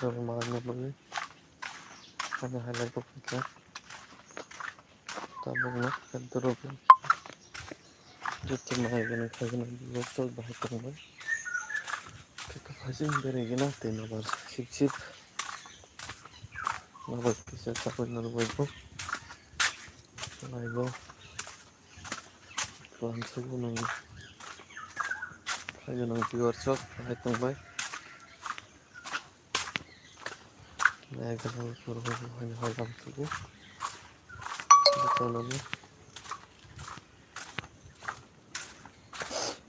Normalmente hanya highlight ko tabungna kadrobi jotto mahagana khagana lotto bahitangba kika phajin beregina tenabar shikship nabar kisa chakoina rubaiko laibo plansugu nang khagana workshop bahitangba nagana kurbo hanya hagamsugu jottonani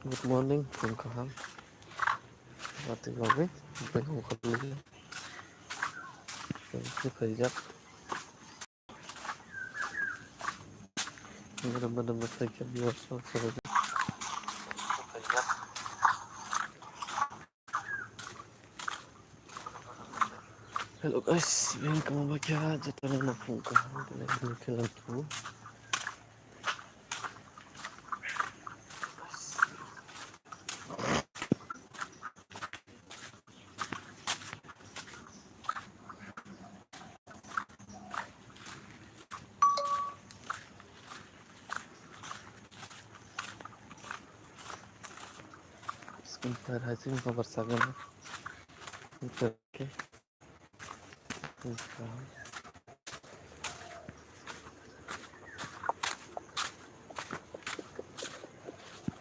good morning kumkaham mati gobe bengu khabli faijak bener-bener faijak di workshop sebagai hello guys, bien kamu baca jatuhnya nafung kan dari film tu. Sebentar aja kabar sagan. Oke.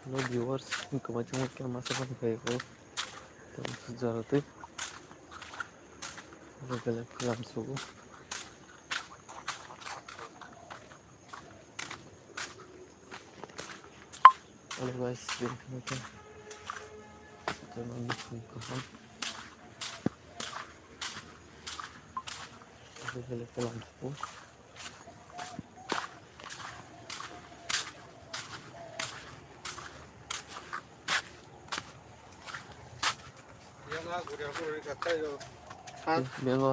Hello viewers, macam क्या मसाला दिखाएगा तो जरूरत है गलत काम सुगो hello guys देखने के तो मैं कहाँ गलत काम सुगो Bengo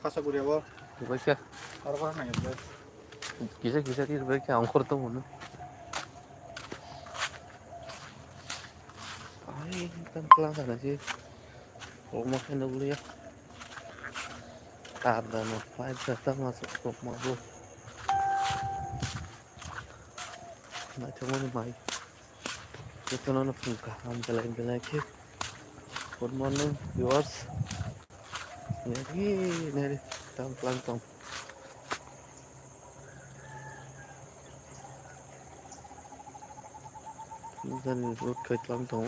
Kasa guriawo, baca apa nanya bro? kisah-kisah di baca angkor tuh mana ay kan pelan sana sih rumah kan dulu ya ada no five data masuk rumah gua macam mana mai itu nana pungka ham belai ke good morning viewers nari tam pelan tom dan road kait lang tom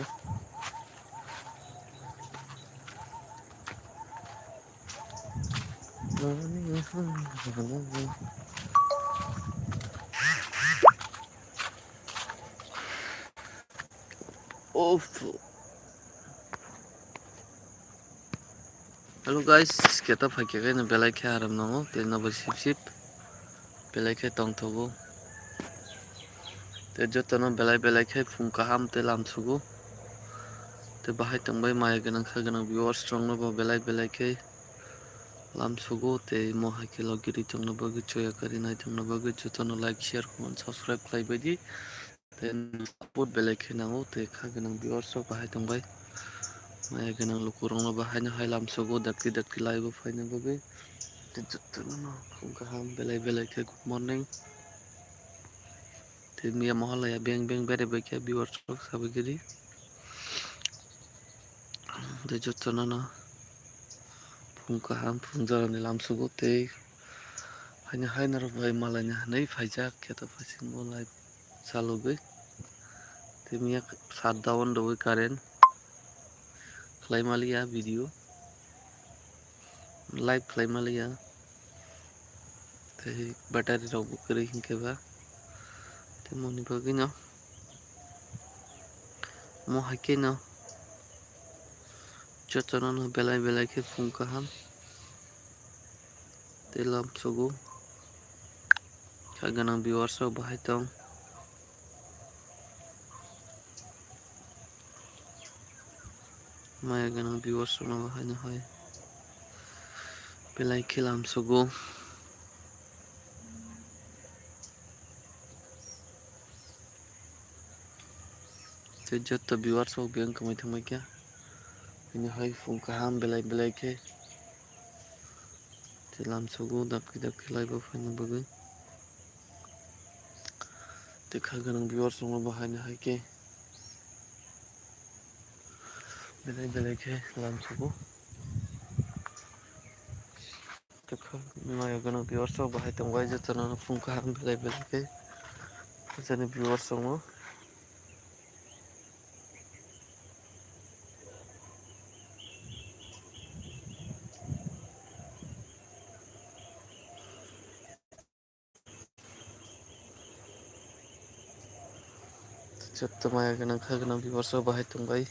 oh hello guys kita pakai kan belai ke haram namo telna bersip belai ke tong togo te jotono belai ke pungka ham te lam sugu te bahai tangbai maya ganang kha ganang viewers strong no belai ke lam sugu te moha ke logiri tong no bagi choya kari nai tong no bagi jotono like share comment subscribe khai badi te support belai ke nango te kha ganang viewers ro bahai tangbai maya ganang lukurong no bahai no hai lam sugu dakti live phai no bagi te jotono no pungka ham belai ke good morning te mia mohala ya beng bere bagi viewers ro sabagiri te jotono no pungka ham pungjarani lam sugu te hanya hai nar vai malanya nei phaijak keta phasing bo live चालू गई तेमिया सात दावन दो करें क्लाइमालिया video live क्लाइमालिया ते battery रोग करे हिंके बा ते मोनी बगी न मो हके न चचना न बेलाय के फुंका हम ते लम सगु खागना व्यूअर्स बाहाय तम माया गना व्यूअर्स न बाहाय न हाय बेलाय के लम सगु ते जत व्यूअर्स बैंक कमाय थमाय क्या इन हाय फुंका हम बेलाय के लामसुगु दाखै दाखै लायबो फैनो bagui देखा गोनां viewers दङ बाहायनो हायके बेलेक बेलेके लामसुगु देखा माया गोनां viewers बाहाय दंबाय जोथोनानो फुंखा बेलेक बेलेके जोंनि viewers दङ जोथो माया गोनां खा गोनां viewers बाहाय दंबाय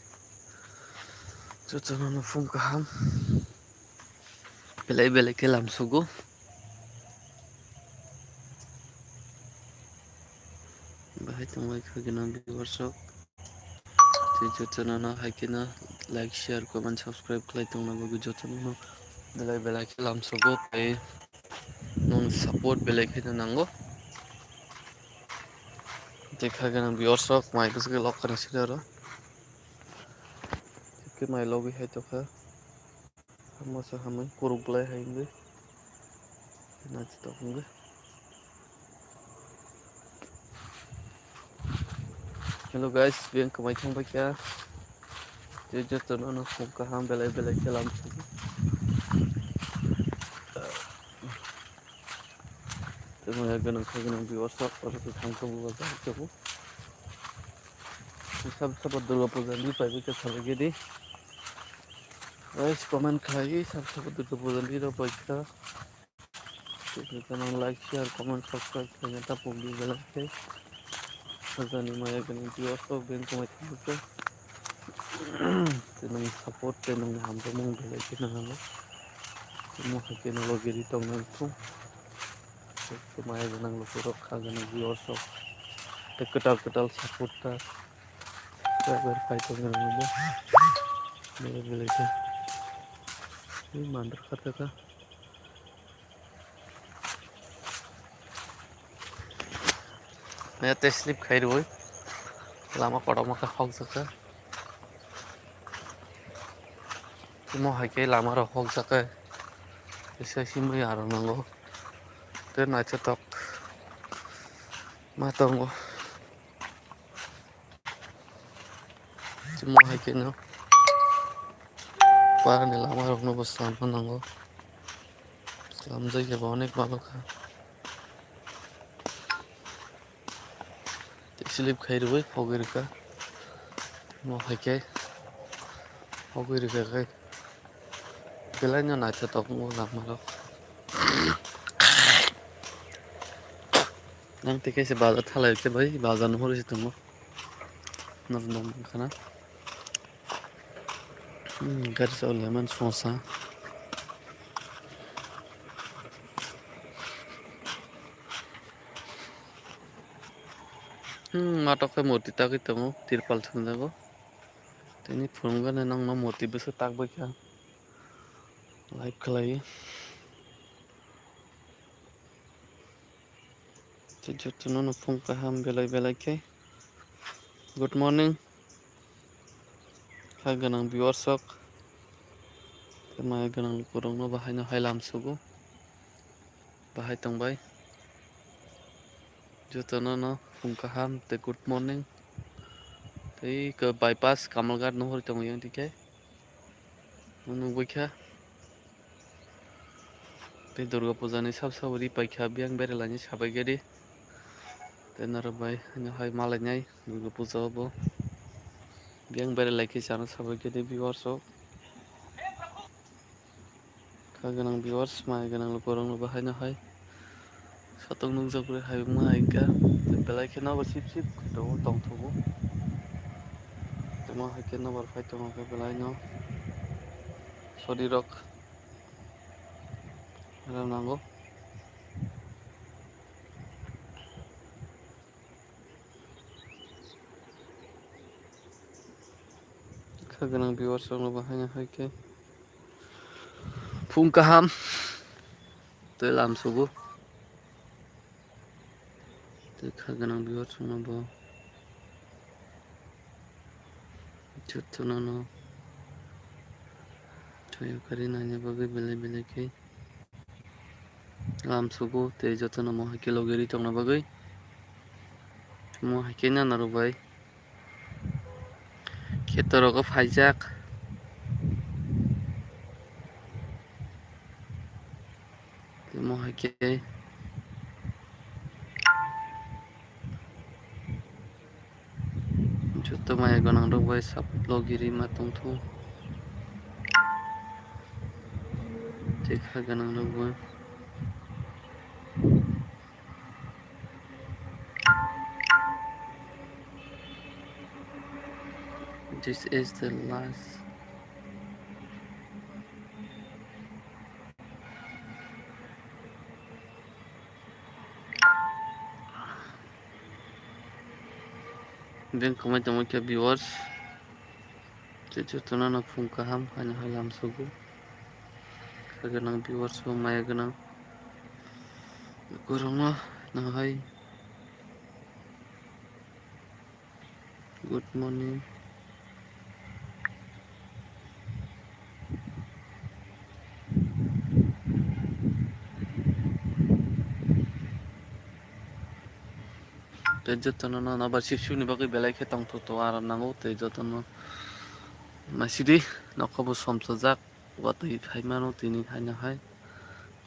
जोथोनानो फुंखा बेलेक बेलेके लामसुगु बाहाय दंबाय खा गोनां viewers जोथोनानो हायकेना लाइक शेयर कमेन्ट सब्सक्राइब खालायदोंनाबो जोथोनानो बेलेक बेलेके लामसुगु नों सापर्ट बेलेके नांगौ देखा गोनां viewers माइकसो लक करेंसिनो आरो के माइ लगे है तो खा मसा हमें कुरुगलाय हायेंगे नाच तो होंगे हेलो गाइस बें कमाई थांबाय क्या जोथोनानो फुंखा बेलेक बेलेके लामसुगु माया गोनां खा गोनां viewers आरो थांखोबो जाहैथोबो सब सब दुर्गा पूजा भी पाइबे के थलगेदी गाइस कमेंट खाई सब सब दुर्गा पूजा भी रो पैसा जोथोनानो लाइक शेयर कमेंट सब्सक्राइब खालायना ता पब्लिक बेलेके जोंनि माया गोनां viewers बें कमाई थांबाय नोंनि सापर्ट नोंनि हामबो मुं बेलेके नांगौ महाके नलगिरि दंनांगौ माया गोनां लोगो खा गोनां viewers कटाल कटाल सापर्ट बेलेक बेलेके मांडर खाता मैं तो स्लिप खाई रही लामा पड़ा मका हक सका हायके लामा हक सका ऐसे ही आरो नांगौ ते नाचे तक मा दंगो हायके नो पारानि लामा रखनो स्लाम नांगौ स्लाम जायगायाव अनेक माबाखा स्लिप खाई रही फगेरका हायके फगेरका बेलायनो नाचे तक लामा नंग ते कैसे बाजा थाला के भाई बाजा न हो रही तुम नरम खाना घर से लेमन सोसा माटक मूर्ति ताकि तुम तिरपाल थंजागो तेनी फुंगने नंग मूर्ति बेसे ताकबाय क्या लाइक खालायो जोथोनानो फुंखा बेलेक बेलेके गुड मर्निं खा गोनां viewers माया गोनां लोगोफोरावनो बाहायनो हाय लामसुगु बाहाय थांबाय जोथोनानो फुंखा ते गुड मर्निं ते बाईपास कमलघाट नहर दंयो दिखे नुबैखा ते दुर्गा पूजानि सब सावरि पाइखा बियां बेरायलानि साबायगिरि तेनारबाय हाय मालायनाय दुर्गा पूजाबो बियां बेरायलायखि जानो साबायगिरि viewers खा गोनां viewers माया गोनां लोगोफोरावनो बाहायनो हाय सातक नंजाब्रै हाय माइका बेलायखे नाबो सिब सिब दंथ'गो तेमा हायके नाम्बार फाइव दंके बेलायनो सरि रक नांगौ खा गोनां viewers बाहायनो हायके फुंखा ते लामसुगु देखा गोनां viewers जोथोनानो थयो करी नायनो बागै बेलेक बेलेके लामसुगु tei jotono mo haike logiri tongna bagui mo haike nana rokbai kheto rogo phaijak mo haike joto maya ganang rok bai sap logiri ma tongtho tei kha ganang rok bai this is the last ben kamai tongmai khe viewers tei jotono no phung kaham haino hai lamsugo kha ganang viewers bo maya ganang borok no nahai good morning tei jotono no nabar sibsibni bagui belai khe tongtho to aram nango tei jotono masidi nokobo som chajak watui phaimano tini haino hai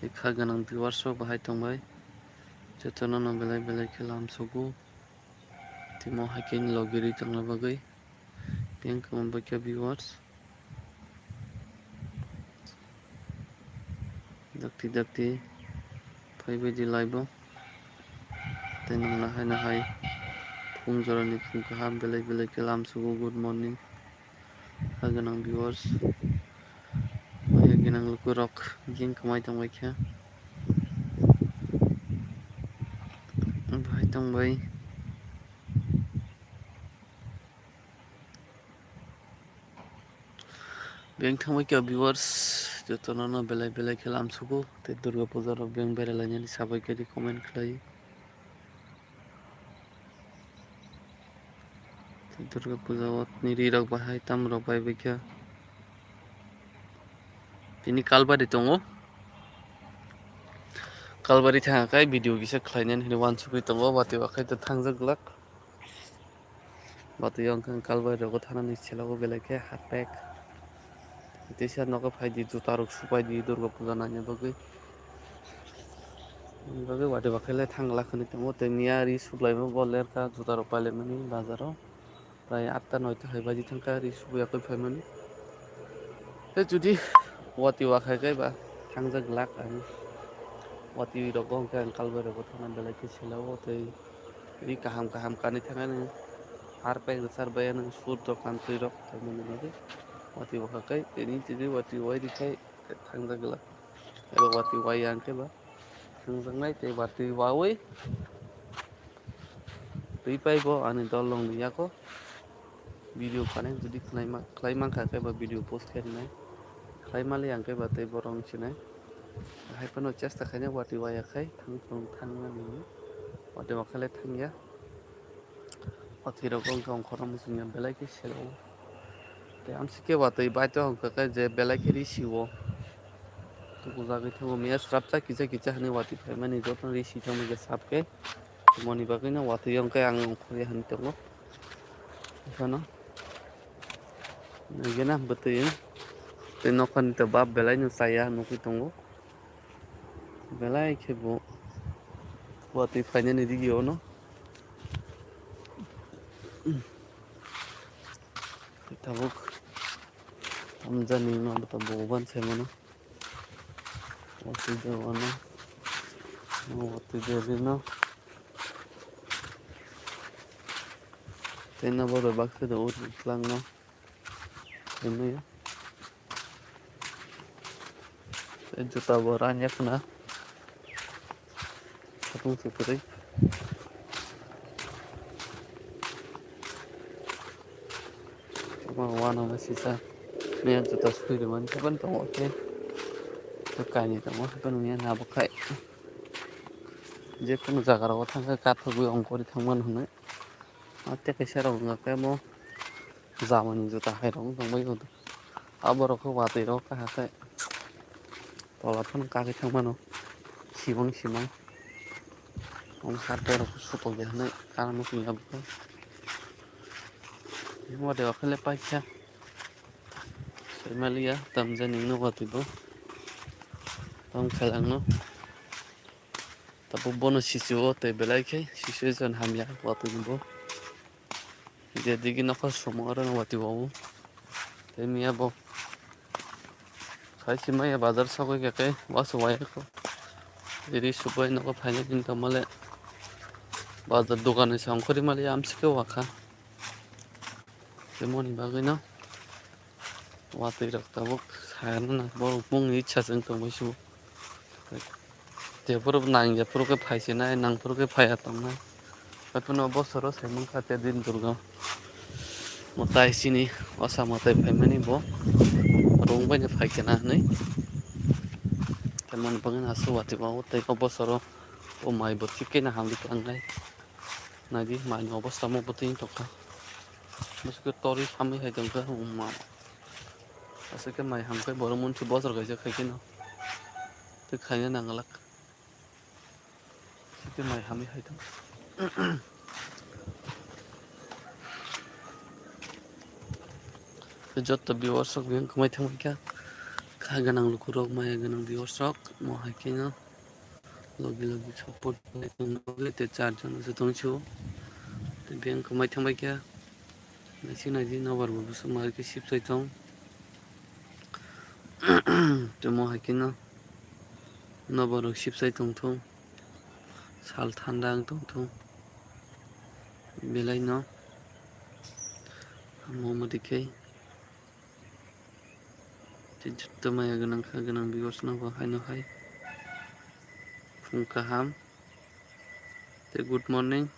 tei kha ganang viewers rok bahai tongbai jotono no belai belai khe lamsugo timo haike ni logiri tongna bagui teng kamon bai khe viewers dakti dakti phaibai di live o tei nong haino hai phung jorani phung kaham belai belai khe lamsugo good morning kha ganang viewers maya ganang lukurok jing kamai tongbai khe bahai tongbai beng thangbai khe viewers jotono no belai belai khe lamsugo tei durga puja rok beng beralainani sabai khe comment khlai tei durga puja o nini rok bahai tam rok baibai khe tini kalbari tongo kalbari thangkai video gisa khlainani hino uansugui tongo watui wakhai to thangjaklak watui wngkha kalbari rogo thanani chelago belai khe halfpek teisa nogo phaidi juta rok supai di durga puja naina bagui bagui watui wakhai thanglak hinui tongo tei mia ri suklaima bo lerka juta rok pailaimani bazar o prai 8 ta 9 ta hai baji thangkha ri subui phaimani tei judi watui wakhaikai ba thangjaklak ang watui rogo hingkha ang kalbari rogo thangna belai khe chelago tei ri kaham kaham kanui thangnani harpek rwcharbai nang sur dokan tui rok tongmani bagui watui wakhakai tini tini watui wairikhai thangjaklak ebo watui wai angkhe ba thangjaknai tei watui wawi tui paibo ani dolrok ni yago video connect judi khlai mankha khe ba video post kharinai khlai mali angkhe ba tei borok ni sinai haifano chesta khainai watui waiyakhai thangnani watui wakhai thangya watui rok wngkha khorang muchungya belai khe selago tei amsike watui baito hongkha je belai khe risi o tubujagui thango meya swrapjak kisa kisa hinui watui phaimani jotono risi tongmani sabkhe moni bagui no watui hingkhe ang ongkhoria hinui tongo ifano gena bwtui tei nokhani to bap belai no chaya nugui tongo belai khe bo watui phainani rigi o no tabuk tamjani no boban saimano watui dewano watui derino tei nobo baksa do utlangno hinuya tei juta bo ranyakna satung sukrui wano sisa meya juta suirwmani hapan tongo khe kaini tongo hapan meya nabukhai jekono jagarao thangkha kathogui ongkori thangmani hinui tei kaisa rok hingkha mo jamani juta hai rok tongbai abo rok khe watui rok kahakhai tola phano kagui thangmano Sibang simang ang sarter suto gehne karang singap mo de khale paikha semalia tamjani no batibo tam khalangno tapo bono sisiwo te belai sisiwo jan hamya batibo jadi nokos somora no batibo te miya bo sai simaya bazar sakoi ke was waya ko iri subai noko phaina din tamale bazar dogane samkhori mali amsike waka temoni bagino watui rok tabuk sayana bor mungni ichha jeng tongmaisu teporo nangjaporo ke phaisina nangporo ke phaya tongnai katono bosoro saimung khate din durga motai sini osa motai phaimani bo rongbaini phaikena hinui temoni bagui asu watibago tei o bosoro o mai bo thikkheno hamli klangnai nadi maini obostha mo bo tini tokka bosiko tori samui hai tongkha ma asike mai hamkai borok munsi bosor kaisa khaikeno tei khaina nanglak asike mai hamui hai tong joto viewers rok beng kumai thangmaikkha kha ganang lukurok maya ganang viewers rok mo hai keno logi logi support tei 4 jon ase tongsiyo tei beng kumai thangmaikkha naisi naidi nobar bo bwswng ke sipsai tong tei mo hai keno nobar rok sipsai tongthong sal thanda ang tongthong belai no mohmodi khai tei joto maya ganang kha ganang viewers no bo haino hai phung kaham tei good morning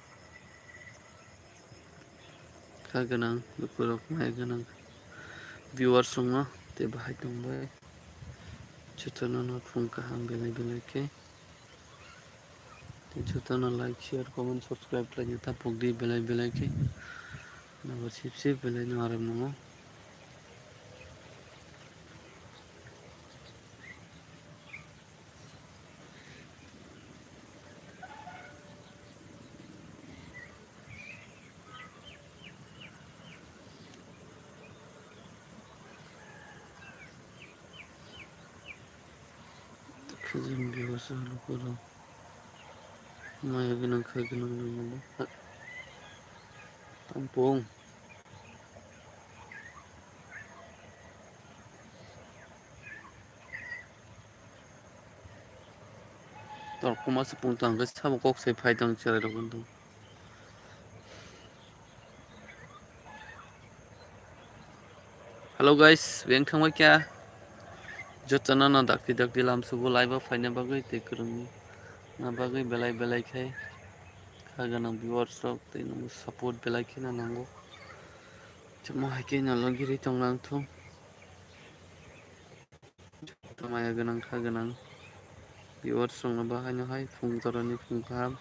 kha ganang lukurok maya ganang viewers rok no tei bahai tongbai jotono no phung kaham belai belai khe tei jotono like share comment subscribe khlaina tapukdi belai belai khe nabo sip sip belai no aram nango khajing viewers lukurok maya ganang kha ganang nango tampung torkoma sepung tang ke samo kok sai phai tang cherai rok undung hello guys beng thangbai kya jotono no dakti dakti lamsugo live phaina bagui tei kwrwngni na bagui belai belai khai kha ganang viewers rok tei no support belai kheno nango mo hai keno logiri tongnangthong maya ganang kha ganang viewers rok no bahaino hai phung jorani phung kaham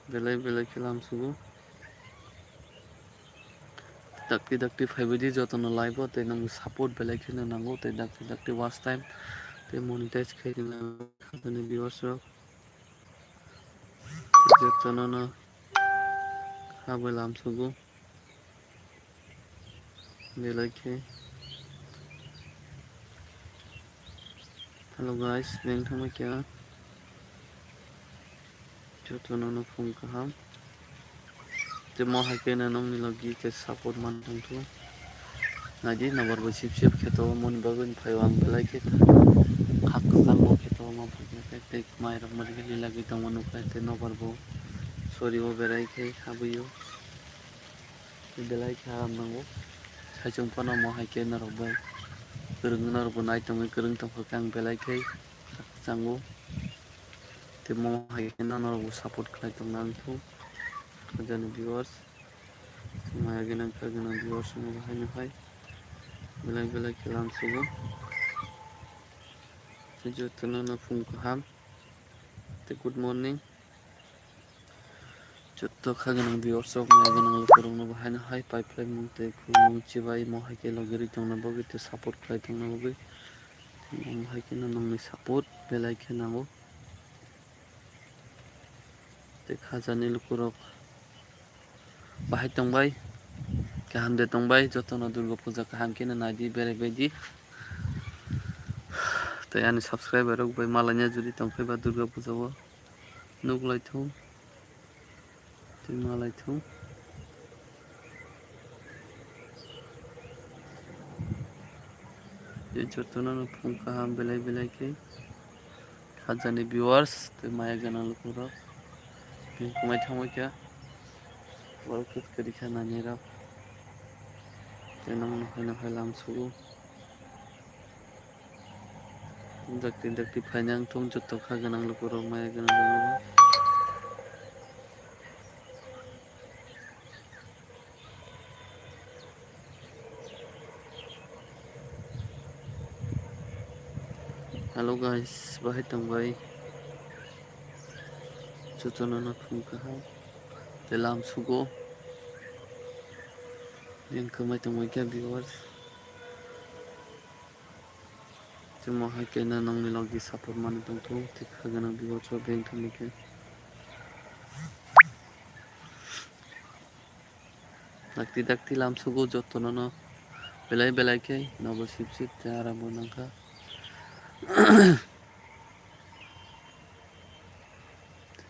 belai belai khe lamsugo dakti dakti phaibadi jotono live tei nang support belai kheno nango tei dakti dakti watch time tei monetize khaina khadani viewers rok jotono no khabai lamsugo belai khe hello guys beng thangbai kya jotono no phung kaham tei mo hai keno nongni logi ke support mantongtho nadi nobar bo sip sip kheto moni bagui phaiwang belai khe khak sang mo kheto mo phai tei mai rok mari lilagui tongmo nukhai tei nobar bo sorry o berai khe khabuio belai khe aram nango saisung phano mo hai keno rok bai kwrwng no rok bo naitongui kwrwng tongkha ang belai khe chango tei mo hai keno no rok support khlai tongnangthong khajani viewers maya ganang kha ganang viewers no bahaino hai belai belai khe lamsugo tei jotono no phung kaham tei good morning joto kha ganang viewers rok maya ganang lukurok no bahaino hai paiphlai mung tei khulmung chibai mo hai khe logiri tongna bagui tei support khlai tongna bagui हायखिनो नोंनि support बेलायखे नांगौ ते खाजानि लुकुरक बाहाय तंबाय गाहामदे तंबाय जतन दुर्गा पूजा काहामखिनो नायदि बेरायबायदि ते आंनि subscriber बै मालायनिया जुदि तंफैबा दुर्गा पूजायाव नुगलायथों ते मालायथों ये जतन फुं काहाम बेलाय बेलायखे खाजानि भिउआर्स ते माया गोनां लुकुरक बेंखमाय थांबाय क्या वर्कस करिखा नानेरा ते नंग नहाय लामसुगु dakti dakti phainyang thung joto kha ganang lukurok maya ganang lukurok hello guys bahai tangbai jotono no phung kaha te lamsugo bengkamai tangbai kya viewers Cuma hai kena nang ni logi support mani tong tu tik khaganang viewers wa beng thamai ke dakti dakti lamsugo jotono no belai belai ke nobo sip sip te arabo nangka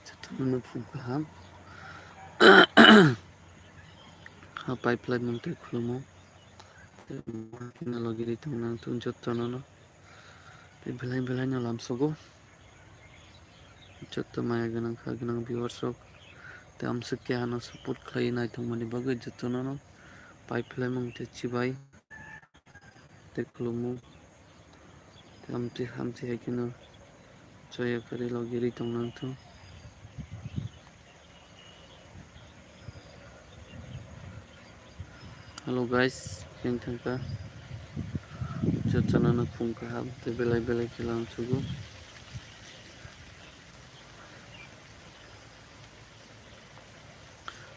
jotono no phung kaha ha pipeline mungte khulumo te kena logi ri tong nang tu jotono no te belai belai no lamsugo joto maya ganang kha ganang viewers rok te amsuk hano support khai nai thongmani bagui jotono no pipeline mungte chibai te khulumo te amti haikino joya kari logi ri tong nang tu hello guys beng thangka jotono no phung kaha te belai belai ke lamsugo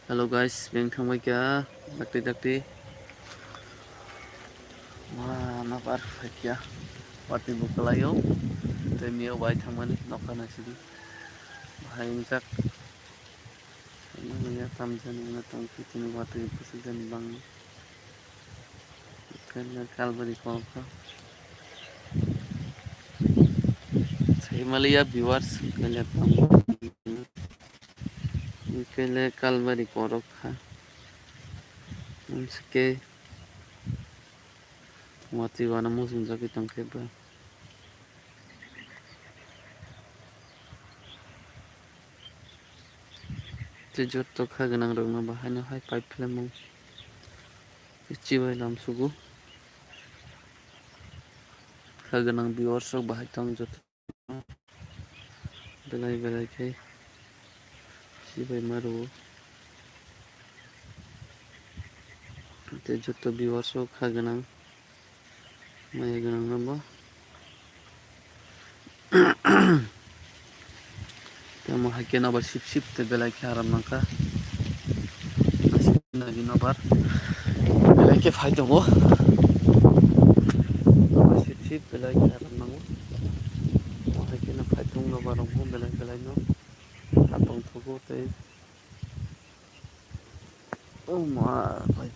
hello guys beng thangbai kya dakti dakti wah na par kya party bukalayo te mio bai thangmani nokana sidi bhai injak ya tamjani na tongki tini watu pusujani bang kanya kalbari kolka Himalaya viewers kanya tam kele kalbari korok ha umske wati wana musun jaki tongke ba te jotto khaganang rok no bahai no hai pipe flame chibai lamsugo khaganang viewers rok bahai tong jotto belai belai kai chibai maru te jotto viewers rok khaganang maya ganang namba te mo hai kena ba sip sip te belai ke aram nangka nagi nabar belai ke phai dongo sip sip belai ke aram nango mo hai kena phai tong nabar ongho belai belai no atong thogo te oh ma bai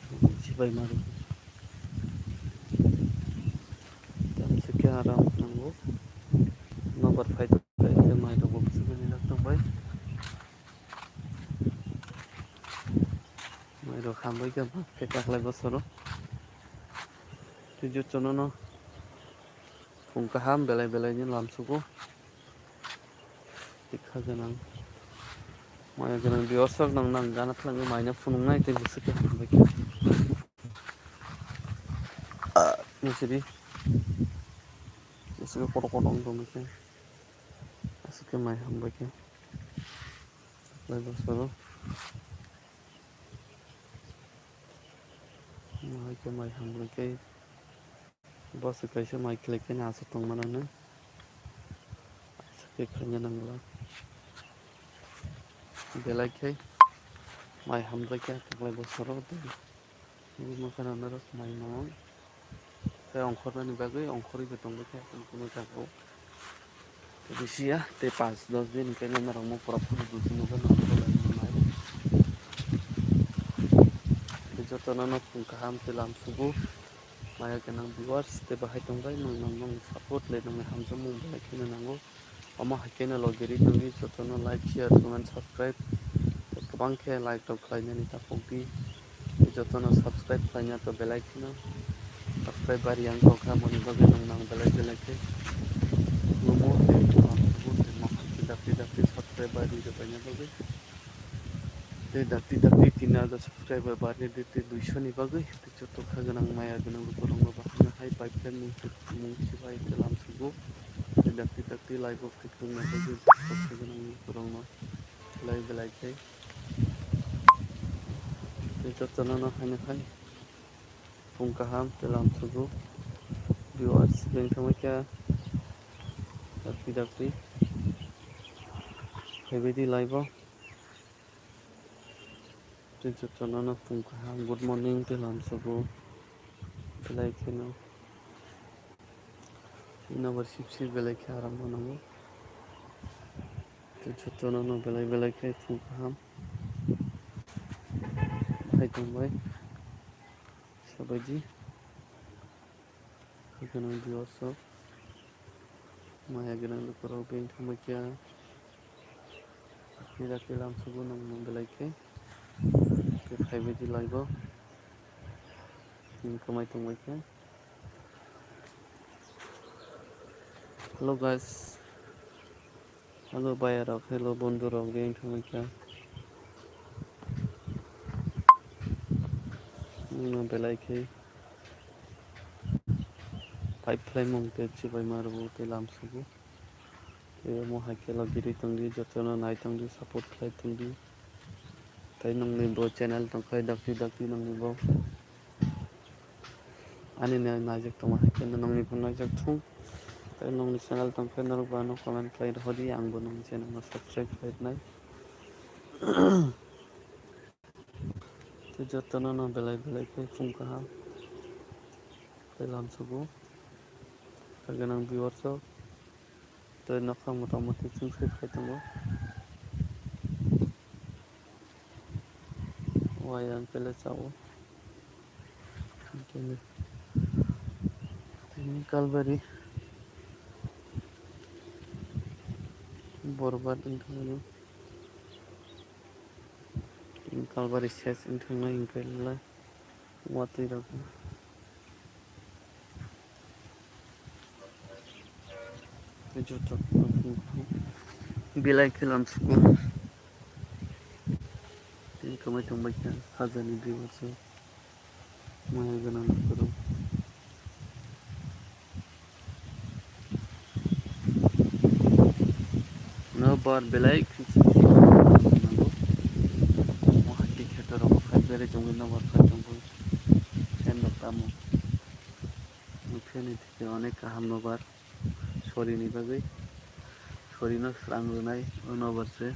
chibai maru tam se ke aram nango nabar phai te mai dongo busugani nak tongbai mai ro khambai ke ba ke taklai bosoro te jotono no phung kaham belai belai ni lamsugo tikha ganang maya ganang viewers rok nang nang gana thlangai maina phunungnai te busuke hambai ke nisiri busuke koto koto ongdong ke busuke mai hambai ke taklai bosoro mai ke mai hambai ke bosu kaisa mai khlai ke na asu tongmanano suke khanya nangla belai ke mai hambai ke taklai bosoro te makana narok mai no अंखरनायनि बागै अंखरैबो दंबाय मोजांखौ बेसिया ते 5-10 दिन ओंखायनो नाराव मफोराव दुसुनुगोन जतनानो गाहाम तेलाम सुबु माया गोनां viewers ते बाहाय दंबाय नों सापर्ट लायनांनो हामजों मुं लाखिनो नांगौ अमा हायकेनो लगिरि नोंनि जतन लाइक शेयार कमेन्ट साबसक्राइब गोबां खे लाइक द खालायनायनि थाखाय जतन साबसक्राइब खालायना तो बेलायखिनो साबसक्राइब बारि आं खालामनि बागै नों बेलायखे दाख्लि साबसक्राइब बारि जोब्बायना बागै दाक्लि 3000 साबसक्राइबार बारनि 200नि बागै जथ'खा गोनां माया गोनां फोरावनो बाहायनो हाय बाइकफोर मुंथिबाय खालाम सुबुं दाक्लि लाइभआव फैखांनाय गोनांफोरावनो लाइ बिलाइखै जतनानो हायनोखाय फुंखाहाम तेलाम सुगु भिवार्स बेंथमायखा दाक्लि बेबायदि लाइभआव जतनानो फुंखाहाम गुड मर्निं तेलाम सुगु बेलायखेनो इनाम्बार सिबसि बेलायखे आराम होनांगौ जतनानो बेलाय बेलायखे फुंखाहाम फैखांबाय साबायदि गोनां भिवार्सआव माया गोनां न'खराव बेंक थांबायखिया दाक्लि लामसुबो नों बेलायखे बेबायदि लाइभआव कमाय थांबायखे हेल' गाइस हेल' बायाराव हेल' बन्दुराव बेंक थांबायखा बेलायखे पाइपलाइन मंटे चिबाय मारबो ते लामसुबो महाखेला गिरि तंगी जतन नाय तंगी सपोर्ट खालाय तंगी ताई नंनि ब चैनल तंखाय दाक्लि नंनि ब आनि नायजेक तमा हायकेनो नंनि ब नायजेक थुं ताई नंनि चैनल तंखाय नरबानो कमेन्ट खालाय हरि आंबो नंनि चैनल सब्सक्राइब खालायनाय जतनानो बेलाय बेलायखे फुंखाहाम तेलाम सुगु गोनां भिवार्सआव तो नखा मथा मथि सिंसै दङ वायां पेलेसाव कालबारि बरबाद थांनो कालबारि सेस थांनाय ओंखायलाय वाटै बिलाइ खेलाम सुगु कमाय थांबायखा हाजारनि भिवार्सआव माया गोनां न'खराव न बार बेलाय महाति खेतराव फाइबारि दङ न बार फाइदोंबो फेन दतामो फेननि थाखाय अनेक गाहाम नबार सरिनि बागै सरिनो स्रां लुनाय अनबारसो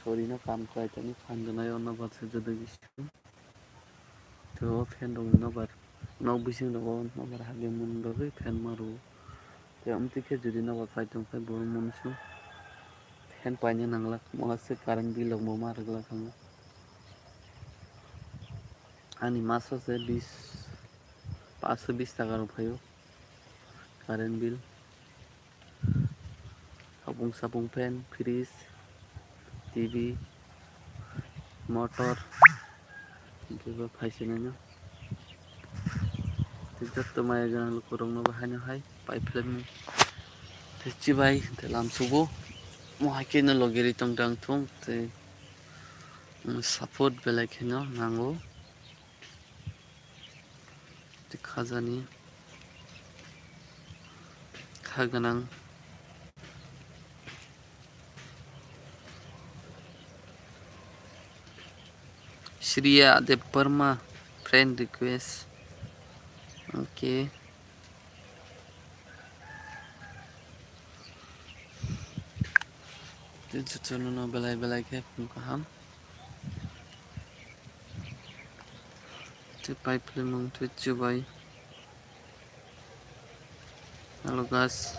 सरिनो काम खालायनानै फानजानाय अनबारसो जोदै गिसिगोन थ' फेन दङ नबार नाव बैसो नबार हागे मोनबागै फेन मारो ते अमतिखे जुदि नबार फायदोंखाय बर मनसु फेन पाइनो नांला माखासे कारेन्ट बिलाव मारग्ला थाङो आंनि मासावसो 520 थाखा रुफायाव कारेन्ट बिल साबुं फेन फ्रिज टिभि मटर बेबो फायसैनानो जत माया गोनां न'खरावनो बाहायनो हाय पाइपलाइन थिबाय लामसुगु महायकेनो लगिरि तंदां थुं ते सापर्ट बेलायखेनो नांगौ खाजानि खा गोनां श्रिया देब बर्मा फ्रेंड रिक्वेस्ट ओके जतन बेलाय बेलायखे फुंखाहाम ते pipeline मंथे जुबाय Hello guys.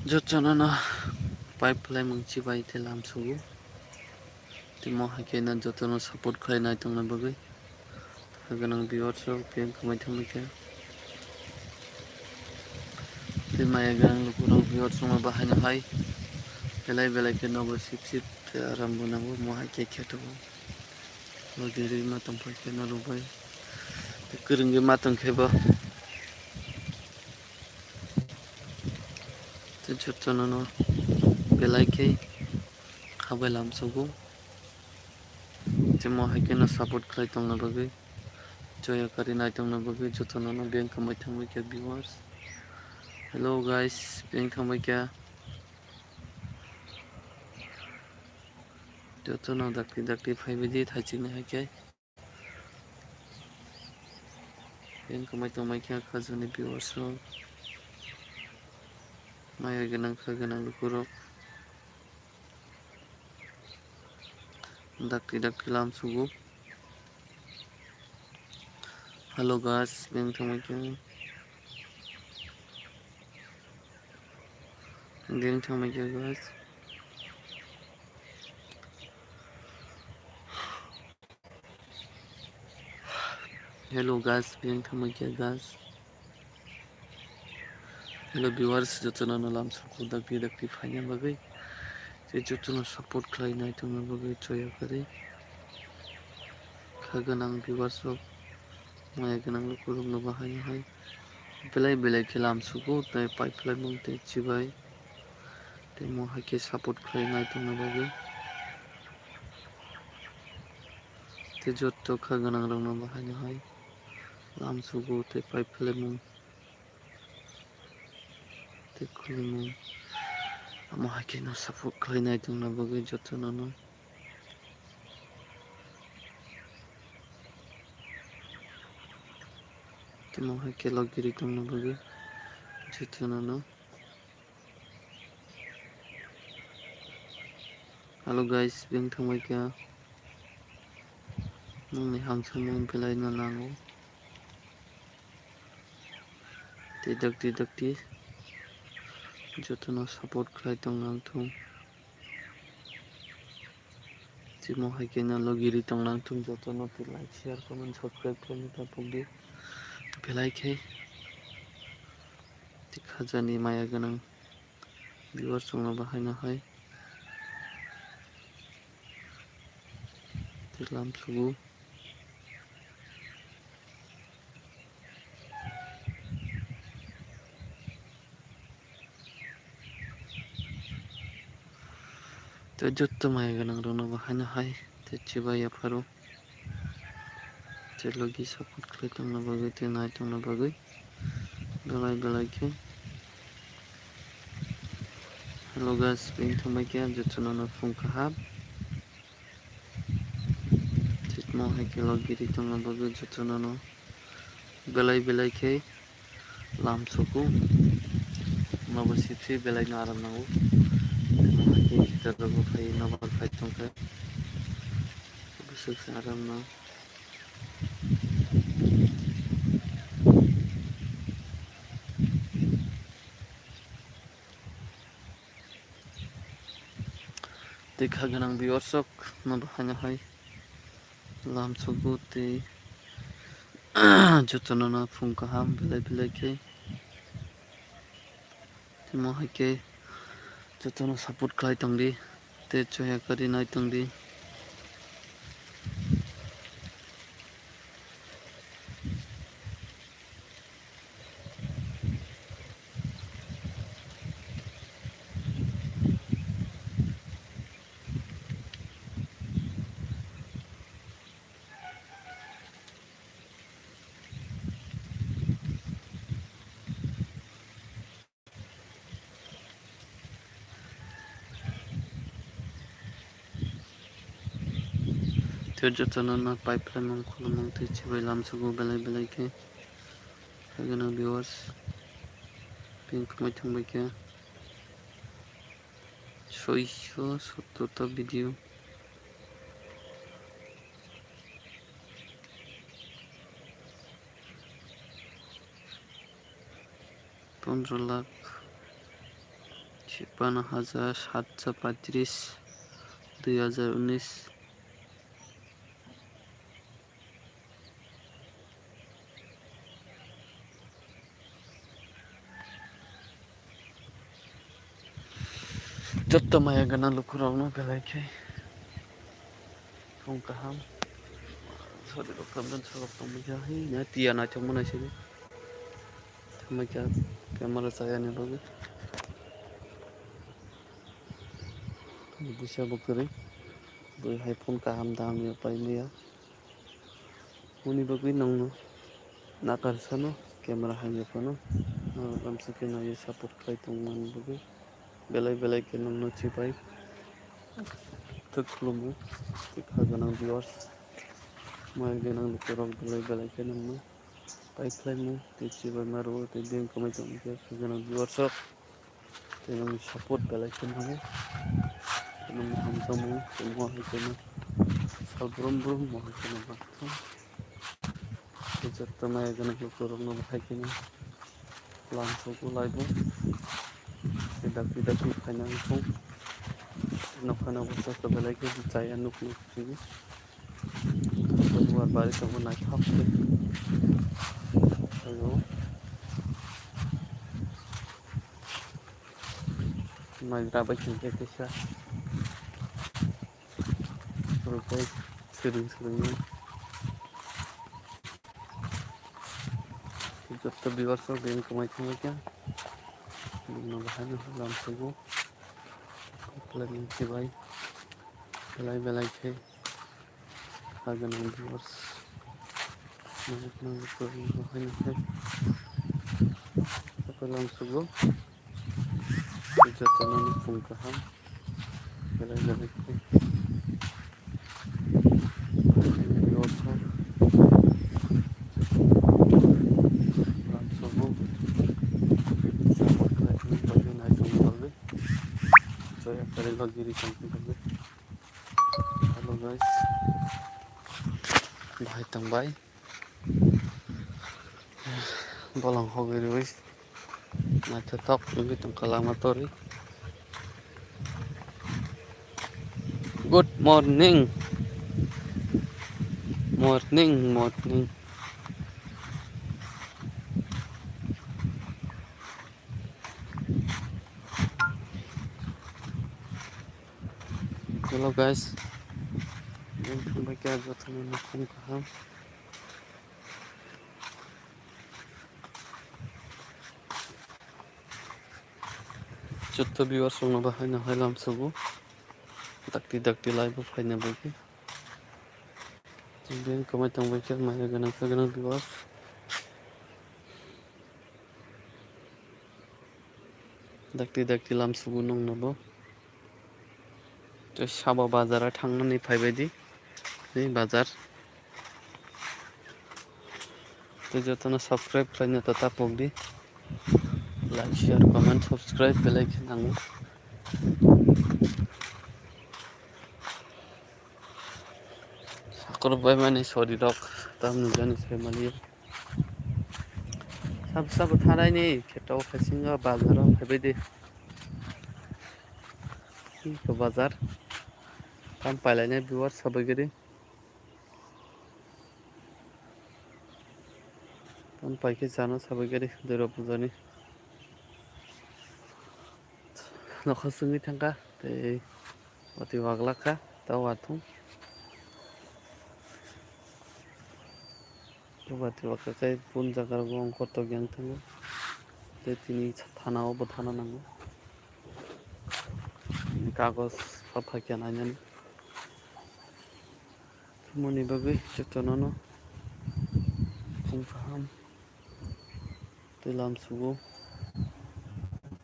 Jotono pipeline mungchi bai te lam sugu. Timo hakena jotono support khlainai tongna bagui. Haganang viewers rok ping kamai thangmike. Maya ganang lukurok viewers rok bahai na hai. Belai ke nobo sip te aram bunango mo hai ke khetobo. Logiri matang pai ke na rubai. Kurungi matang kheba. Te jotono belai ke khabai lam sugu. Timo hakena support khlai tongna bagui. Joya kari nai tongna bagui jotono bank kamai thangmike viewers. Hello guys, bank thangmike. Jotono dakti phaibidi thaichini haike. Bank kamai tongmike khajani viewers rok. Maya ganang khaganang lukurok. Dakti lam sugu. Hello guys, bank thangmike. Bank thangmike guys. Hello guys, bank thangmike guys. Hello viewers, jotono lam sugu dakti phainya bagai. Je jotono support khlainai tongna bagai joya kari. Khaganang viewers rok. Maya ganang lukurok no bahai na hai. Belai ke lam sugu te pipeline mung te chibai. Te mo hake support khlainai tongna bagai. Te jotto khaganang rok no bahai na hai. Lam sugu te pipeline mung te khulmung. Amo hake no support khlainai tongna bagai jotono no. Te mo hake logiri tongna bagai jotono no. Hello guys, bank thangmike. Nungni hangsang belai no nango. Te dakti jotono support khlai tongnang thung. Timo hakena logiri tongnang thung jotono te like share comment subscribe khlaina tapokdi. Belai ke te khajani maya ganang viewers rok no bahai na hai. Te lam sugu. Te jotto maya ganang rok no bahai na hai. Te chibai aparo. Te logi support khlai tongna bagai te nai tongna bagai. Belai ke. Hello guys, bank thangmike jotono no phung kahap. Titmo hake logiri tongna bagai jotono no. Belai ke lam sugu. Nobo sip belai no aram nango. Timo hake khitar rok phai nobo phai tongkha. Busuk aram no. Te khaganang viewers rok no bahai na hai. Lam sugu te jotono no phung kaham belai ke. Timo hake jotono support khlai tongdi. Te joya kari nai tongdi. Te jotono no pipeline mung khulmung te chibai lam sugu belai ke. Khaganang viewers. Bank kamai thangmike. 670 ta video. 15,5735 2019 Jotta maya gana lukurogno belaikai fung kaham sorry dokam dan sorok tomujahi na tiana chamuna sini tamaja kamera saya ni bagus bisa bukuri bai phone kaham dam ya pai ya uni bagus nongno nakar sano kamera hanya pano ram sekena ye support kai tongman bagus belai ke nongno chipai tuklumu tikhaganang viewers mai ganang lukurog belai ke nongno paikhlaimu tichibai maru tibeng kamai tongke ganang viewers tenang support belai ke nongno tenang hamsamu semua hakena sabrum mau hakena baktam jotta maya ganang lukurog no hakena langsung laibu tidak financial nakana buta ka belai ke chaya nukni sini buat bari kamu naik hapse ayo mai raba kinke kisah rupai sering jotta viewers ben kamai kya no bahana langsung lagi cibai belai ke haganang viewers nang kurang bahana ke apa langsung jotta nang fung kaham belai ke viewers langsung support kai bagi naik lagi saya kali lagi di samping lagi halo guys bhai tang bhai bolang hobi guys na tetap begitu kalamatori good morning hello guys baik aja teman aku kaham jotta viewers no bahana halam subu dakti live fine bagi kemudian kamai tang baik maya ganang viewers dakti lam subu nong nabo to saba bazara थांनानै फैबायदि नै बाजार तो जतनो subscribe खालामनो तो तापगदि like share comment subscribe bell icon नांगौ साकरबाय माने सरि रक ताम नुजानि फेमिलि सब थानायनि खेताव खासिङा बाजाराव फैबायदि की बाजार काम पाइलायनाय बिवार साबायगिरि काम पाइके जानो साबायगिरि दुर्गा पूजानि नखसुङै थांगा ते अति वागलाखा दाउ आथुं बाति वाकाखाय पुन जागारगौ अंकत ग्यां थाङो ते तिनि थानावबो थाना नांगौ कागज साफाकिया नायनानै मनि बागै जतनानो फुंखाहाम दैलाम सुगौ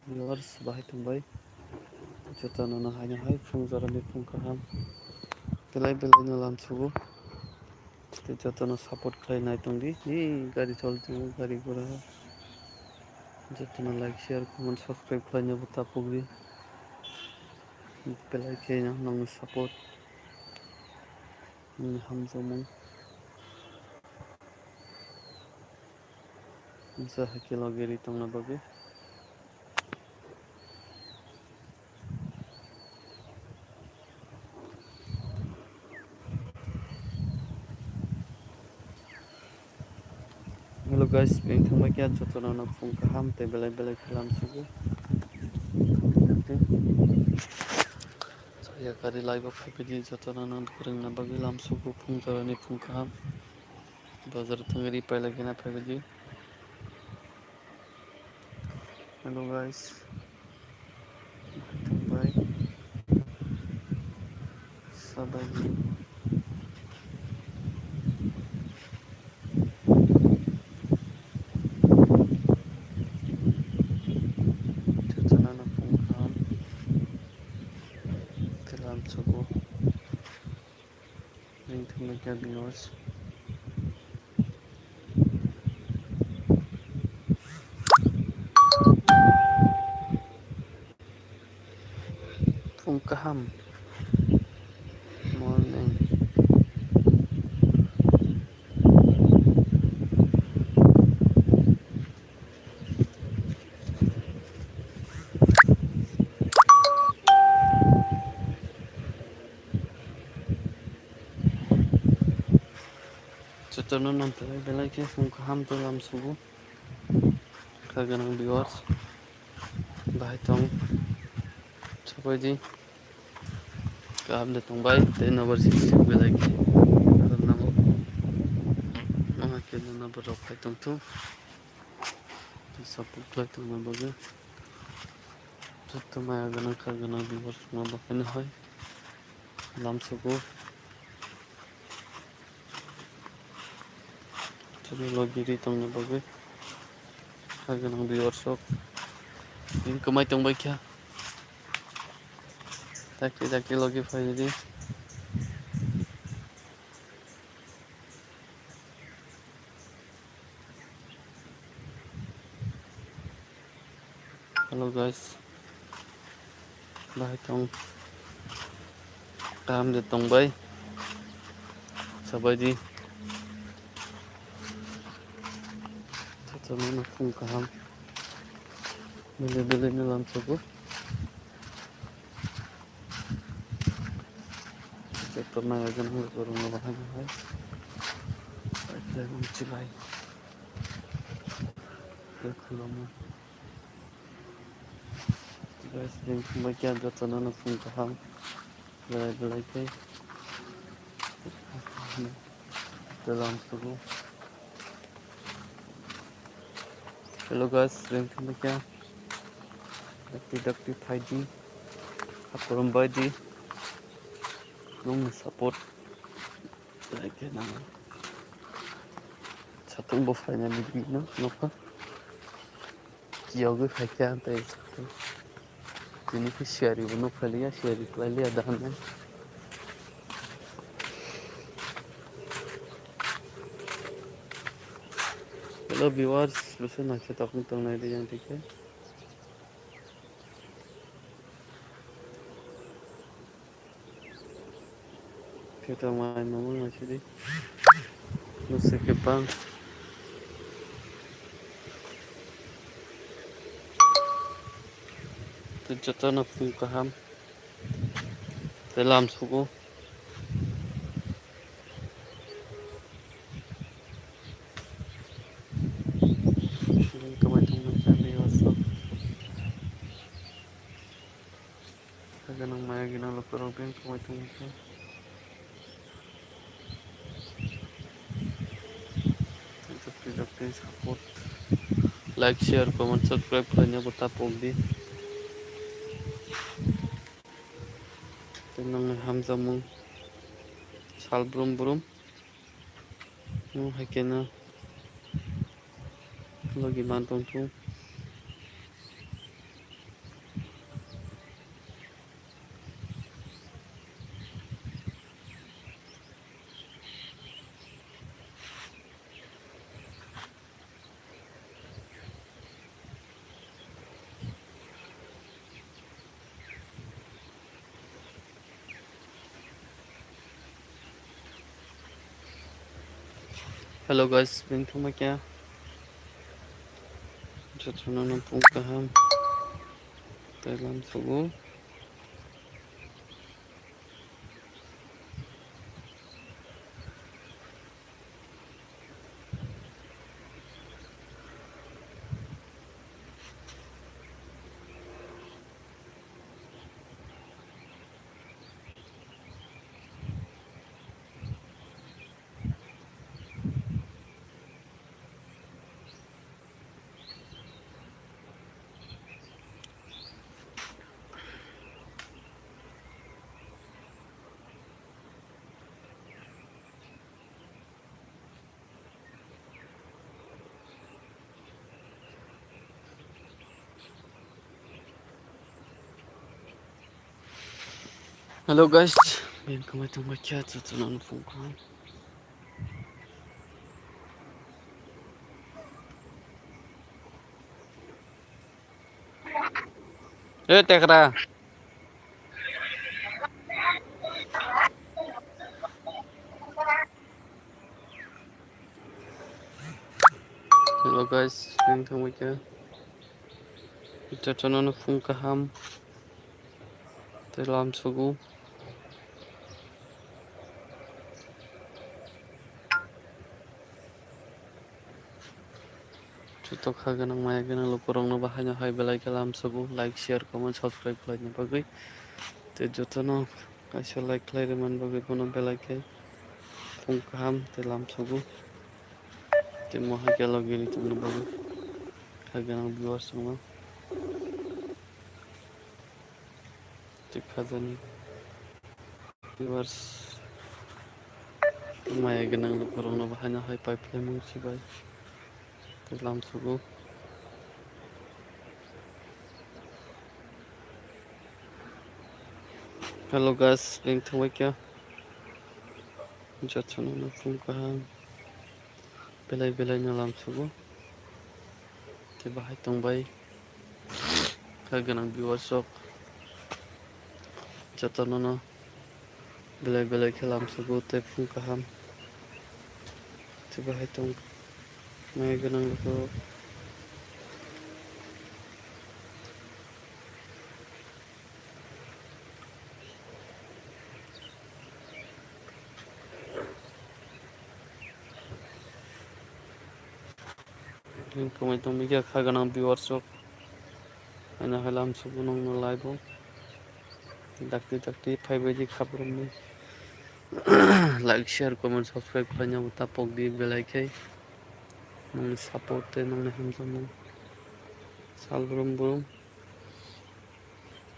viewers बाहाय थांबाय जतनानो हायनो फुं जरानि फुंखाहाम बेलाय लाम सुगौ ते जतनो सपोर्ट खालायनाय दंदि नि गारि चलती गारि घोड़ा जतनो लाइक शेयर कमेंट सब्सक्राइब खालायनो बता पुगरी बेलाय के नंग सपोर्ट हामजोमों जाहाके लगेरि तंना बागै Hello guys, being thang kya jotono na phung kaham te belai belai kalam sugu. Saya kari live of pedi jotono na kurang na bagi lam sugu phung jarani phung kaham. Bazar thangari pai lagi na pedi. Hello guys. Bye. Sabagi. Jotono na phung kaham. Te lam sugu. Being thang kya viewers. Phung kaham. Morning. Jotono na belai belai ke phung kaham te lam sugu. Kaganang viewers. Bye tong. Sabagi. Kaham de tong bye. Te number 6 belai ke. Karena mo. Mga kena na berok kai tong tu. Support lai tong na bagi. Joto maya gana kagana viewers na bakani hoy. Lam sugu. Chalo logiri tong na bagi. Kagana viewers sok. Din kamay tong bai kya. Taki logi fai di. Hello guys. Bye tong. Kaham de tong bai. Sabay di. Joto na phung kaham. Bele bele ni lam sugu. Joto maya gana kurang na bakani hoy. Bye bye bye. Hello mo. Guys, din kamay kya joto na phung kaham. Belai belai ke. Dalam sugu. Hello guys, din kamay kya. Dakti 5G. Apuram bai di. Nung support. Like na. Chatong bo fai na ni no. No pa. Kiyo ge fai kya ante. Tini ki share yu no phaliya share reply le adan na. Hello viewers, listen na kya tapong tong na di yan ठीक है. Kita main mama masih di. No sé qué pan. Tu joto na phung kaham. Te lam sugu. Din kamay tong na kya viewers so. Kaga nang maya ginalo pero din kamay tong na kya. Dakti support. Like, share, comment, subscribe करने बता पोगी. Tenang ham jamu. Sal brum brum. No hakena. Lagi mantong tu. Hello guys, bintang में क्या जो चुना ना पूछा हम तेलाम सुगु Hello guys, welcome to my chat to non-phone. Tekra. Hello guys, welcome to my chat. Kita non-phone kaham. Telam sugu. Tutok haganang maya ganang lukurong no bahanya hai belai kalam sugu. Like, share, comment, subscribe like ni bagai. Te jotono kaisa like like man bagai kono belai kai. Phone kaham telam sugu. Te moha kelo giri tung bagai. Haganang viewers no. Te khajani viewers. Maya ganang lukurong no bahanya hai pipeline mung sibai. Telam sugu. Hello guys, welcome to my chat. Jotono no phone kaham. Belai nyalam sugu. Te bahai tongbai. Kaganang viewers sok. Jotono no. Belai kalam sugu te phone kaham. Te bahai tong. Maya ganang lukurong. Welcome to my chat. Kaganang viewers sok. Ana halam sugu nong no live. Dakti 5 baju kabar ni. Like, share, comment, subscribe kanya utapok di belai kai. Nong support te nong hamsam nong. Sal burum.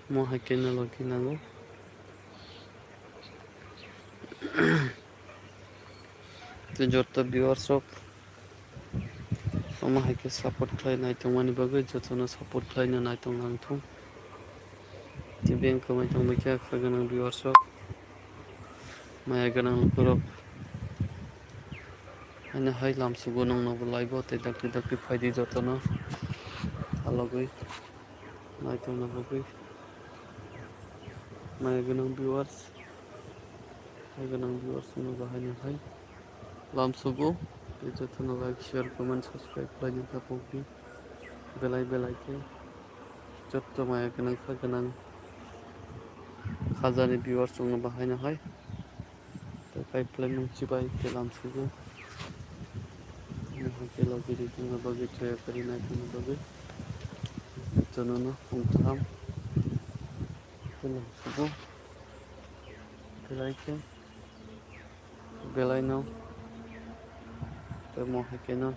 Mo hakena loki nago. Te jotta viewers sok. Mo hake support klai nai tong mani bagai jotono support klai na nai tong nang thong. Te beng kamai tong bakya kaganang viewers sok. Maya ganang lukurok. Ana hai lam sugu nong no live te dakti 5 di jotono. Halogoi. Nai tong na bagai. Maya ganang viewers. Haganang viewers no bahanya hai. Lam sugu. Te jotono like, share, comment, subscribe kanya tapok di. Belai kai. Jotto maya ganang kaganang. Khajani viewers no bahanya hai. Te pipeline mung cibai te lam sugu. Mo hake logi di tong na bagai choya kari nai tong na bagai. Jotono no phungkam. Te lam sugu. Belai kai. Belai no. Te mo hake no.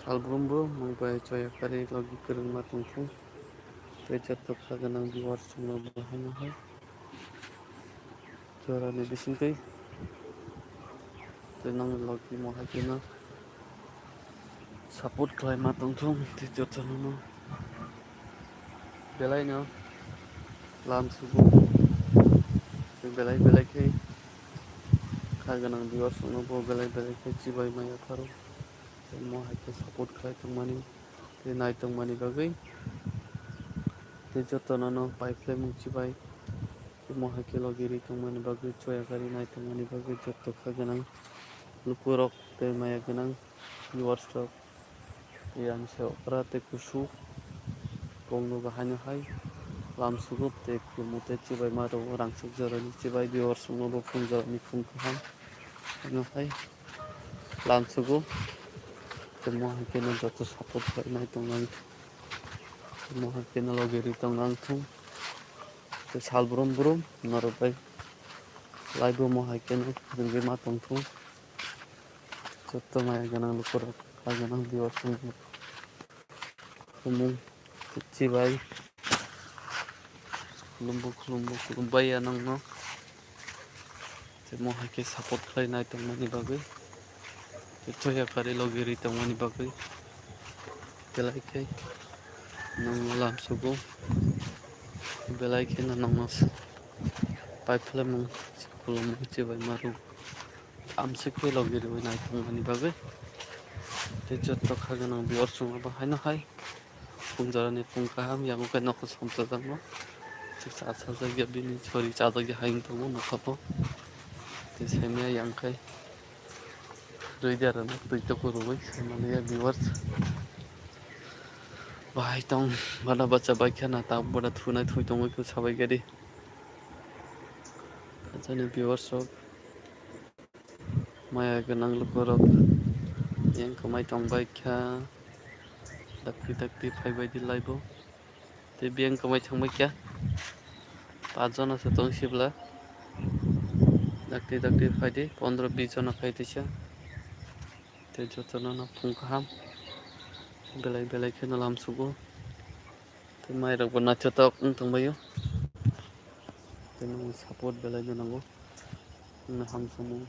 Sal burum mo bai choya kari logi kereng matong thong. Te jotto kaganang viewers no bahanya hai. Chora ni bisin kai. Te nong logi mo hake no. Support klai matong thong. Te jotono no. Belai no. Lam sugu. Te belai kai. Kaganang viewers no bo belai kai cibai maya paro. Te mo hake support klai tong mani. Te nai tong mani bagai. Te jotono no pipeline mung cibai. Te mo hake logi ri tong mani bagai choya kari nai tong mani bagai jotto kaganang. Lukurok te maya ganang. Viewers sok. Yang se opera te kusu. Kong no bahanya hai. Lam sugu te kumute cibai maro rangsuk jarani cibai viewers no bo phung jarani phung kaham. Ano hai. Lam sugu. Te mo hake no jotto support kari nai tong nang. Te mo hake no logi ri tong nang thong. Te sal burum norobai. Live mo hake no ringi matong thong. Jotto maya ganang lukurok. Kaganang viewers no. Kumung. Cibai. Kulumbai anong no. Te mo hake support klai nai tong mani bagai. Te choya kari logi ri tong mani bagai. Belai kai. Nong lam sugu. belai kheno nongnos paiflemung kulum chibai maru amsike logiri nai thongmani bagui tei jotto khagonang viewers rokno bahaino hai pungjorani pung kaham yango kai nokho somjajakno chasajak bini sori chajakya haing tongo nokhapo tei saimaya yangkai roida rok tui toko rwoi saimalaya viewers bahai tong bana bacha baikha ta bada thunai thui tongoi ko sabaigari kajani viewers rok maya gonang lokorok yangkomai tongbai kha dakti phaibaidi laibo tei bengkomai thangbai kha 5 jona se tongsibla dakti phaidi 15-20 jona khaitesa tei jotono no phung kaham belai kheno lamsugo tei mairokbo naithotok wngtongbaio tei nungni support belai no nango wngna hamsomung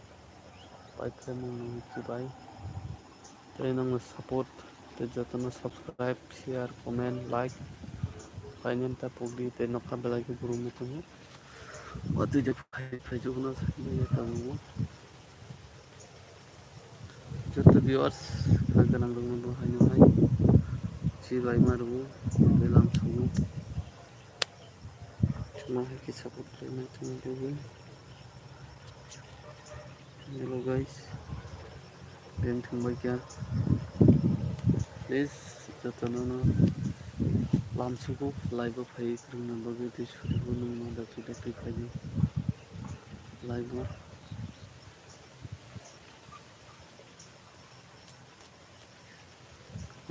paiflemung nungni chibai tei nungni support tei jotono subscribe share comment like painenta pugdi tei nokha belai khe burumui tongo watui phaijugono saimanya tongo joto viewers khagonang rokno bahaino hai chibai marugo tei lamsugo chuma haike support khlainai tongmani hello guys beng thangbai kha please jotono no lamsugo live phai rungna bagui tei suribo nungno dakti phaidio live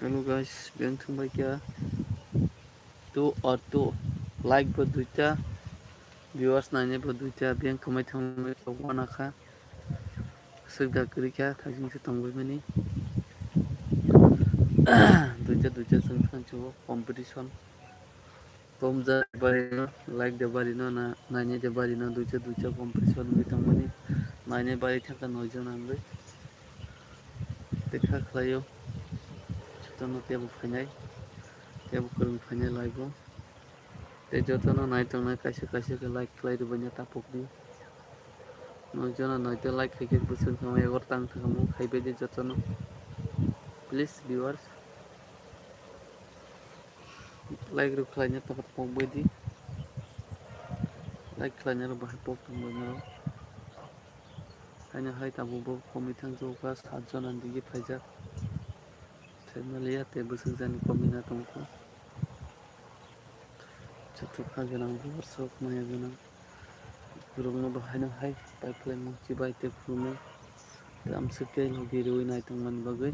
hello guys beng thangbai kha to like bo duita viewers naine bo duita beng khomai thangbai wana kha sugda kurikha thajingse tongbai mani duita sungthangcho competition tomja barino like de barino na naine de barino duita competition bitangmani naine bari thaka 9 jona angoi dekha khlaio jotono tebo phainai tebo kwrung phainai live o tei jotono naitongnai kaisa khe like khlairwbaina tapukdi 9 jona 9 ta like khaikhe bwswng thangma egor tang thangmo khaibaidi jotono please viewers like rok khlaina pokbaidi like khlaina rok bahai pok tongbaino haino hai tabubo komai thangjago 7 jona dige phaijak saimalaya tei bwswngjani komina tongkha joto khagonang viewers rok maya gonang rokno bahaino hai paiflemung chibai tei khulumui tei amsike logirui naitongmani bagui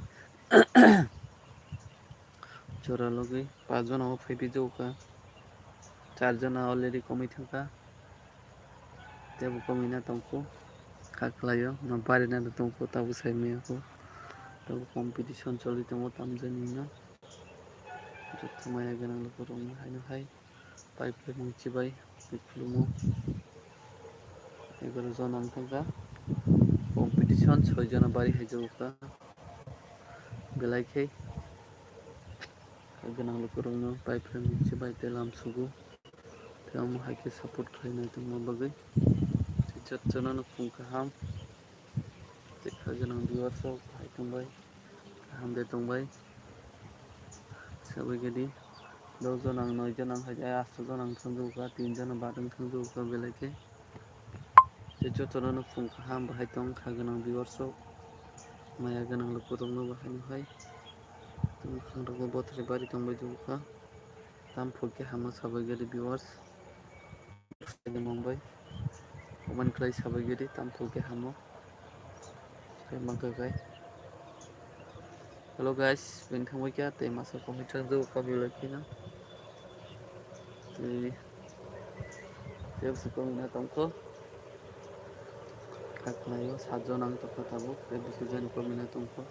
jora logui 5 jona o phaibijago 4 jona already komai thangkha tebo komina tongkho kha khlaio no barina tongkho tabo saimaya ko tabo competition choli tongo tamjani no joto maya gonang lokorokno haino hai paiflemung chibai tei khulumo 11 jona wngthangkha competition 6 jona bari haijago belai khei khagonang lokorokno paiflemung chibai tei lamsugo tei amo haike support khlainai tongma bagui tei jotono phung kaham tei khagonang viewers rok bahai tongbai kaham de tongbai sabaigadi 10 jona 9 jona haidai 8 jona thangjago 3 jona baat thangjago belai khe tei jotono phung kaham bahai tong khagonang viewers rok maya gonang lokorokno bahaino hai tongmung rokbo bothai bari tongbai jago tamphor khe hama sabaigari viewers mongbai comment khlai sabaigari tamphor khe hamo mangkakai hello guys beng thangbai kha tei masa komai thangjago belai kheno tei tebse komina tongkho kha khlaio 7 jona wngtongkha tabuk tei bwswjani komina tongkho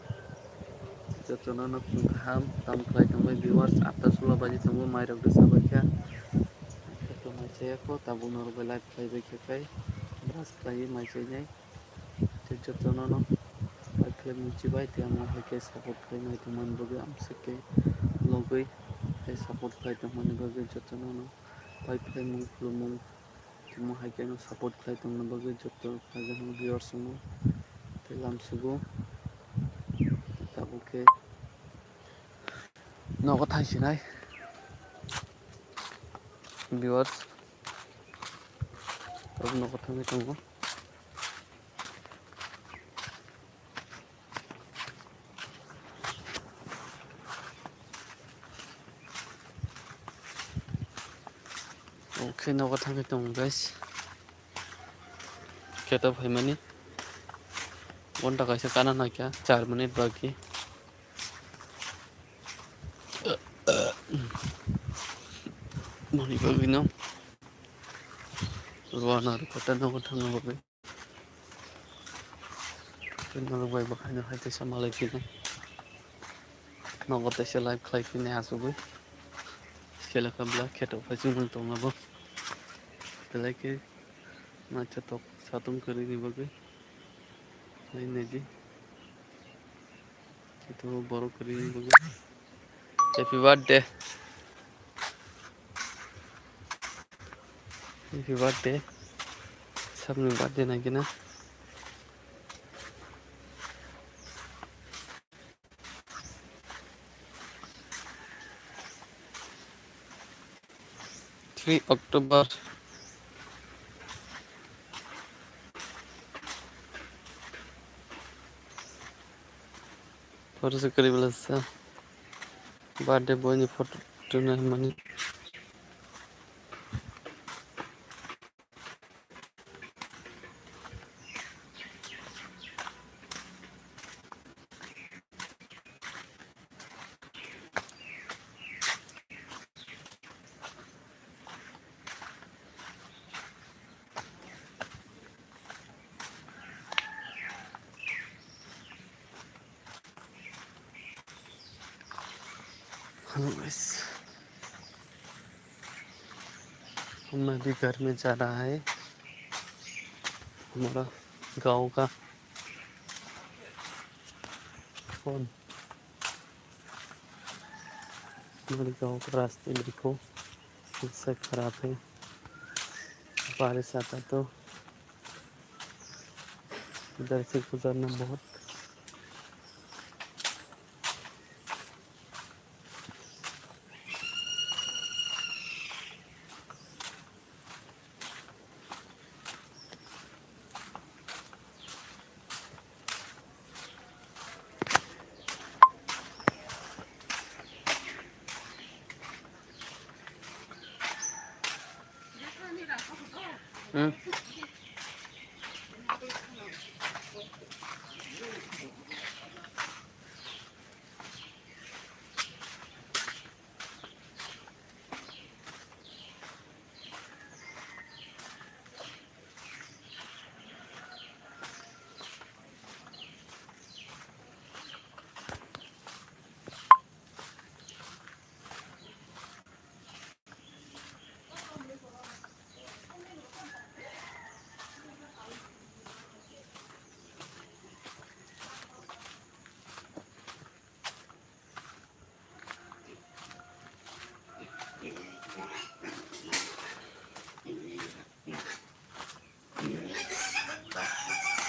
jotono phung kaham tam khlai tongbai viewers 8:16 baji tongo mairok sabaikha kheto maichayako tabuk norokbai live khlaibai khekai brush khlaiui maichainai tei jotono paiflemung chibai tei amo haike support khlainai tongmani bagui amsike logui tei support khlai tongmani bagui jotono wifi मुं खुलुमुं तुम हाइकेनो support खालामदों नबगै जत खागोन viewers दङ लामसुगु ताबुके नगद थांसिनाय viewers अब नगद थांबाय दङ ओके नगद थांबाय दङ गाइस केटअप है मनी 1 टका से काना ना क्या 4 मिनट बाकी मनी बाकी ना रुआना रुकता नगद थांनो बाकी नगद बाय बाखायनो हायते समालाय फिनो नगद एसे लाइभ खालायफिननो हाजोबो सेलाखाब्ला केटअप है जों दङबो बेलायके माचा टक सातुम करिनि बाकी नायनायदि itu baru kering bagus happy birthday sabni birthday lagi na 3 October foto sekali belasa birthday boy ni foto tuna mani hello guys हम अभी घर में जा रहा है हमारा गांव का फोन हमारे गांव का रास्ते देखो इससे खराब है बारिश आता तो इधर से गुजरना बहुत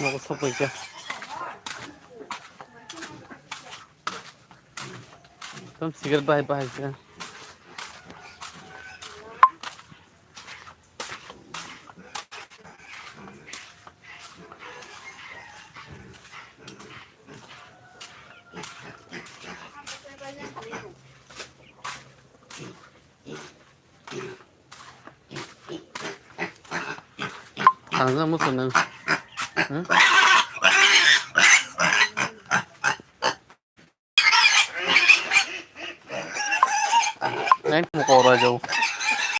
mau sopo aja kamu sigar bye bye aja Tangan kamu seneng Naik mau kau jauh